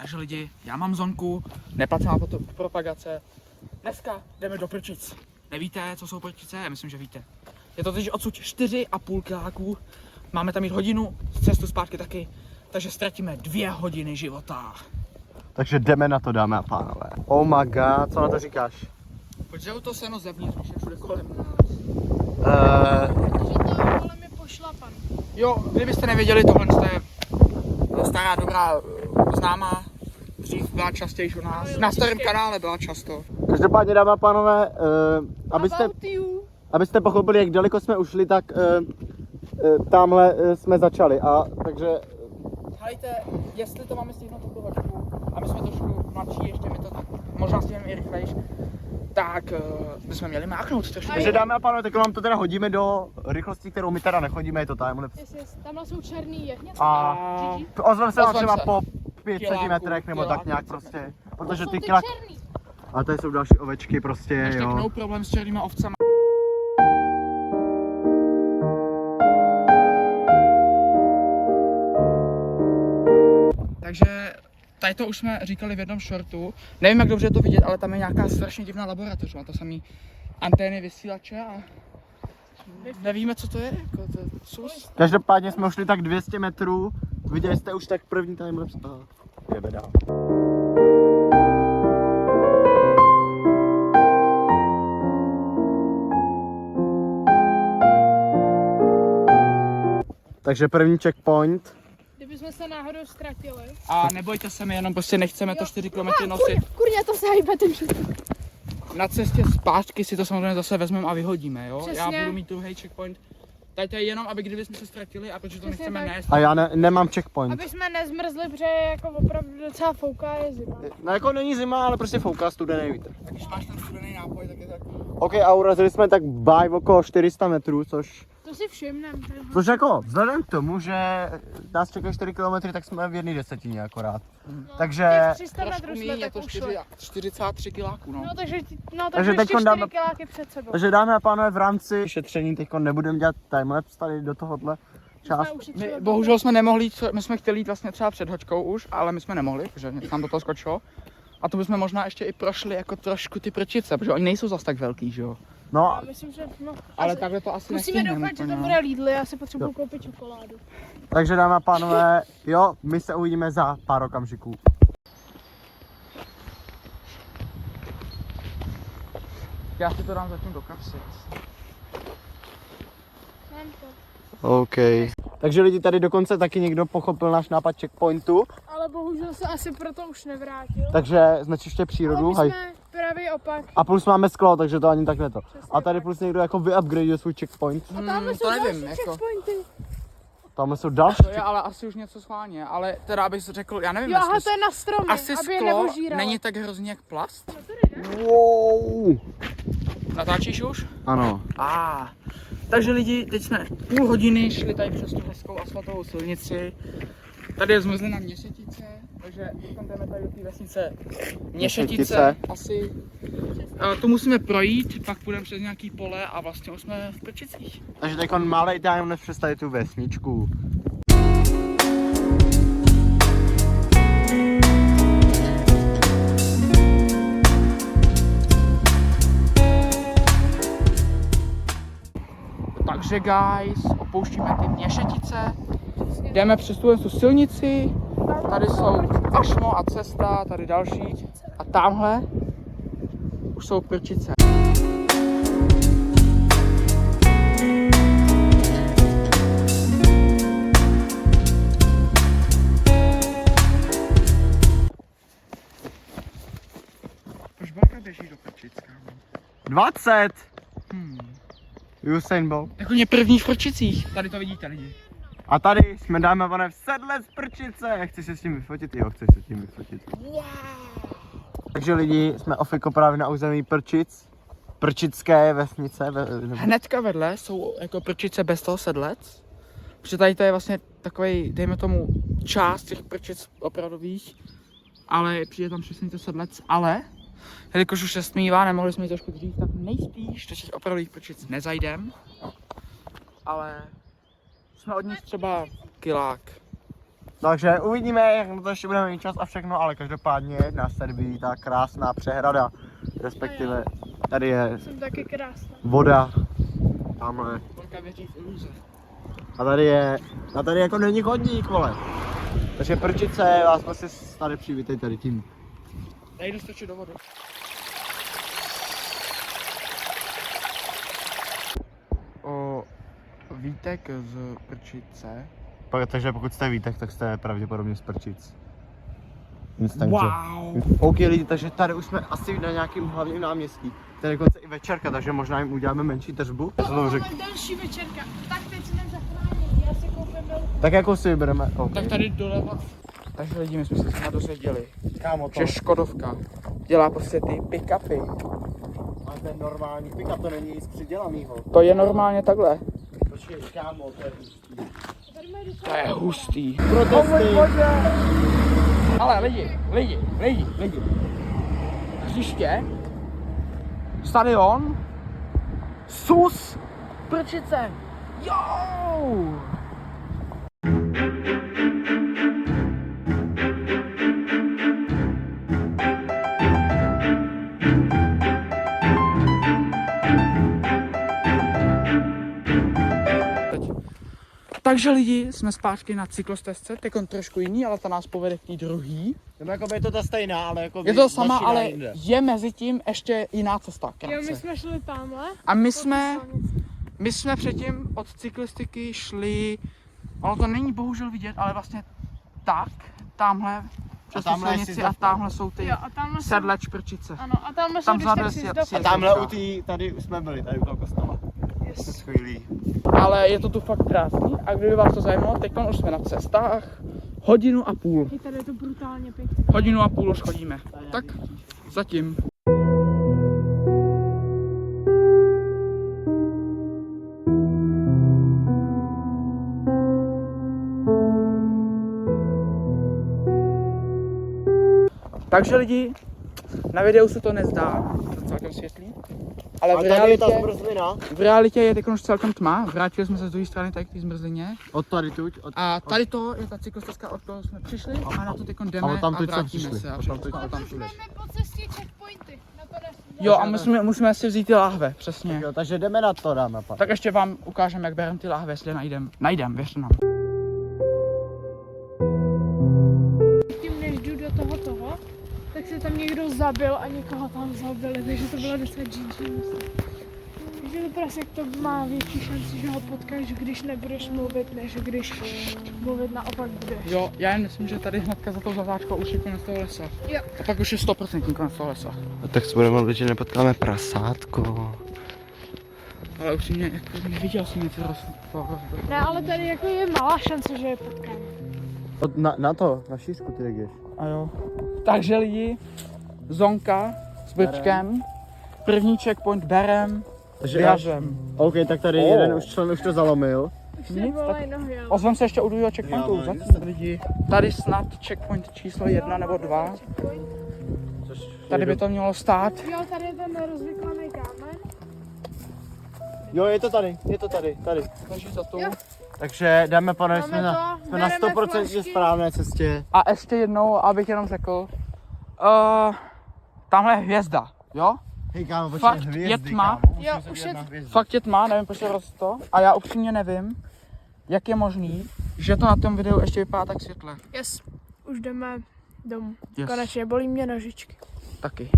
Takže lidi, já mám zonku, neplatím na to propagace. Dneska jdeme do Prčic. Nevíte, co jsou Prčice? Já myslím, že víte. Je to totiž odsud 4,5 kiláků. Máme tam jít hodinu, z cestu zpátky taky. Takže ztratíme 2 hodiny života. Takže jdeme na to, dámy a pánové. Oh my god, co na to říkáš? Pojď to seno zevnitř, když je všude kolem. Protože to kolem je pošlapan. Jo, kdybyste nevěděli, tohle je stará dobrá známá. Dřív byla častěji u nás. Na starém kanále byla často. Každopádně, dámy a pánové, About you. abyste pochopili, jak daleko jsme ušli, tak tamhle jsme začali. A takže Hejte, jestli to máme stihnout tu kovačku, a my jsme trošku mladší, ještě mi to tak, možná stihneme i rychlejš, tak bychom měli máknout trošku. takže dámy a pánové, tak vám to teda hodíme do rychlosti, kterou my teda nechodíme, je to timelapse. Yes. Tamhle jsou černý jehněte. A GG. ozvem se vám Ozvem třeba se. po 5 Kiláku, centimetrech nebo tak kiláku. nějak prostě. Protože Jsou ty ty kilák... černý. A tady jsou další ovečky prostě, Ještě jo. no problém s černýma ovcema. Takže tady to už jsme říkali v jednom shortu. Nevím, jak dobře je to vidět, ale tam je nějaká strašně divná laboratoř. Má to samý antény, vysílače a nevíme, co to je. Jako to sus. Každopádně jsme ušli tak 200 metrů, viděli jste už tak první timelapse a jdeme dál. Takže první checkpoint. Kdybychom se náhodou ztratili. A nebojte se, my jenom prostě nechceme to 4 km nosit. Kurně, to se hýbe ten všechno. Na cestě zpátky si to samozřejmě zase vezmeme a vyhodíme, jo? Přesně. Já budu mít druhý checkpoint. Tady to je jenom, aby kdybychom se ztratili a protože to Přesně nechceme tak. nést. A já nemám checkpoint. Aby jsme nezmrzli, protože jako opravdu docela fouká je zima. No jako není zima, ale prostě fouká studený vítr. Tak když máš ten studený nápoj, tak je tak. OK, a urazili jsme tak by okolo 400 metrů, To si všimnem. což jako vzhledem k tomu, že nás čekají 4 km, tak jsme v jedné desetině akorát. Takže, Těch 300 metrů Trošku jsme míň, je tak to ušli. 43 kiláků, no. No takže Takže ještě teďkon 4 dáme- kiláky před sebou. takže dámy a pánové, v rámci šetření teď nebudeme dělat timelapse tady do tohohle část. My, bohužel jsme nemohli jít, my jsme chtěli jít vlastně třeba před hoďkou už, ale my jsme nemohli, protože nám do toho skočilo. A to bychom možná ještě i prošli jako trošku ty Prčice, protože oni nejsou zas tak velký, že jo. No, Já myslím, že Ale asi- takhle to asi musíme nestihneme doufat, že úplně, to no. bude Lidl, já si potřebuji koupit čokoládu. takže dámy a pánové, jo, my se uvidíme za pár okamžiků. Já si to dám zatím do kapsy. Mám to. OK. Takže lidi, tady dokonce taky někdo pochopil náš nápad checkpointu, Ale bohužel se asi proto už nevrátil. takže znečiště přírodu. Ale my Hej. jsme pravý opak. A plus máme sklo, takže to ani tak ne to. Přesně A tady tak. plus někdo jako vyupgradeuje svůj checkpoint. A tamhle to jsou nevím, další jako. checkpointy. Tam jsou další. To je ale asi už něco schválně, ale teda abych řekl, já nevím, Jo, aha, jestli to je na stromy, asi aby je sklo neožíralo. není tak hrozně jak plast. Wow. Natáčíš už? Ano. Takže lidi, teď jsme půl hodiny šli tady přes tu hezkou asfaltovou silnici. Tady je zmrzlina Měšetice, takže teď jdeme tady do té vesnice Měšetice asi. Tu musíme projít, pak půjdeme přes nějaký pole a vlastně už jsme v Prčicích. Takže teď malý time představit tu vesničku. Takže guys, opouštíme ty Měšetice, jdeme přes tu silnici, tady jsou Ašmo a cesta, tady další a tamhle už jsou Prčice. Proč Barka běží do Prčic, kámo? 20! Usain Bolt. Jako mě první v Prčicích, tady to vidíte lidi. A tady jsme dáme v sedle z Prčice. Chceš se s tím vyfotit? Jo, chceš se s tím vyfotit. Wow. Takže lidi, jsme ofiko právě na území Prčic. Prčické vesnice. Hnedka vedle jsou jako Prčice bez toho sedlec. Protože tady to je vlastně takový, dejme tomu, část těch Prčic opravdových. Ale přijde tam přesně to sedlec, ale jelikož už se stmívá, nemohli jsme jít trošku dřív, tak nejspíš do těch opravdových Prčic nezajdem. Ale jsme od nich třeba kilák. Takže uvidíme, jak na to ještě budeme mít čas a všechno, ale každopádně nás tady vítá krásná přehrada, respektive tady je Jsem taky krásná. voda, tamhle. Holka věří v iluze. A tady jako není chodník, vole. Takže Prčice, vás prostě tady přivítej tady tím. Nejdu stočit do vody. O Vítek z Prčice. Takže pokud jste Vítek, tak jste pravděpodobně z Prčic. Wow! OK lidi, takže tady už jsme asi na nějakém hlavním náměstí. Tady je dokonce i večerka, takže možná jim uděláme menší tržbu. Máme další večerka. Tak teď jsme zachránili. Já si koupím dolů. Tak jako si vybereme. Okay. Tak tady doleva. Takže lidi, my jsme se snad dozvěděli, Kámo, to že Škodovka dělá prostě ty pick-upy. a ten normální pick-up, to není nic přidělanýho. To je normálně takhle. Počkej, kámo, to je hustý. To je hustý. Protesty. Ale lidi. Hřiště, stadion, SUS, Prčice, jo! Takže lidi, jsme zpátky na cyklostezce, teď trošku jiný, ale ta nás povede k té druhý. No jako je to ta stejná, ale jako Je to sama, ale je mezi tím ještě jiná cesta. Jo, my Krátce. jsme šli tamhle. A my jsme předtím od cyklistiky šli, ono to není bohužel vidět, ale vlastně tak, tamhle přes tu tamhle je silnici a sjezdovka. tamhle jsou ty Jo, a tamhle jsou... sedleč Prčice. Ano, a tamhle Tam jsou vzadu když tak je si A tamhle u tý, tady už jsme byli, tady u toho kostela. Yes. Chvílí. Ale je to tu fakt krásný a kdyby vás to zajímalo, teď už jsme na cestách, hodinu a půl. Hej, tady je to brutálně pěkné. Hodinu a půl už chodíme. Tak zatím. Takže lidi, na videu se to nezdá, to je celkem světlý, ale A tady je ta zmrzlina. v realitě je teď už celkem tma, vrátili jsme se z druhé strany tady k té zmrzlině. Od tady tuď. A tady to je ta cyklostezka, od toho jsme přišli a na to teď jdeme Ale tam a tuď jsme vrátíme přišli. se. A Od tam tuď všechno, jsme tam přišli. všude. Máme po cestě checkpointy. Na to nesmí. Jo, a musíme si vzít ty láhve, přesně. Jo, takže jdeme na to, dáme pak. Tak ještě vám ukážeme, jak bereme ty láhve, jestli je najdem, věřte nám. Tím, než jdu do toho, tak se tam někdo zabil a někoho tam zabili, takže to bylo docela GG. Takže to prostě to má větší šanci, že ho potkáš, když nebudeš mluvit, než když mluvit naopak budeš. Jo, já jen myslím, že tady hnedka za tou zatáčkou už je konec toho lesa. Jo. A pak už je 100% konec toho lesa. A tak se budeme modlit, že nepotkáme prasátko. Ale upřímně, jako neviděl jsem něco Ne, ale tady jako je malá šance, že je potkáme. Na šířku ty jdeš. A jo. Takže lidi, zonka s Brčkem, první checkpoint berem, vyhažem. OK, tak tady jeden už člen už to zalomil. Už se Nic, volají nohy, ale... Ozvem se ještě u druhého checkpointu, Jo, zatím lidi. Tady snad checkpoint číslo 1 nebo 2. Tady by to mělo stát. Jo, tady je ten rozvyklaný kámen. Jo, je to tady. Takže za tu. Jo. Takže dáme pane, Máme jsme na to, bereme 100% flašky. správné cestě. A ještě jednou, abych jenom řekl, tamhle je hvězda, jo? Hej kámo, Fakt počkej, je hvězdy, tma. kámo, musíme Jo, se už dívat je- na hvězdy. Fakt je tma, nevím proč je to. A já upřímně nevím, jak je možný, že to na tom videu ještě vypadá tak světle. Yes, už jdeme domů. Yes. Konečně, bolí mě nožičky. Taky.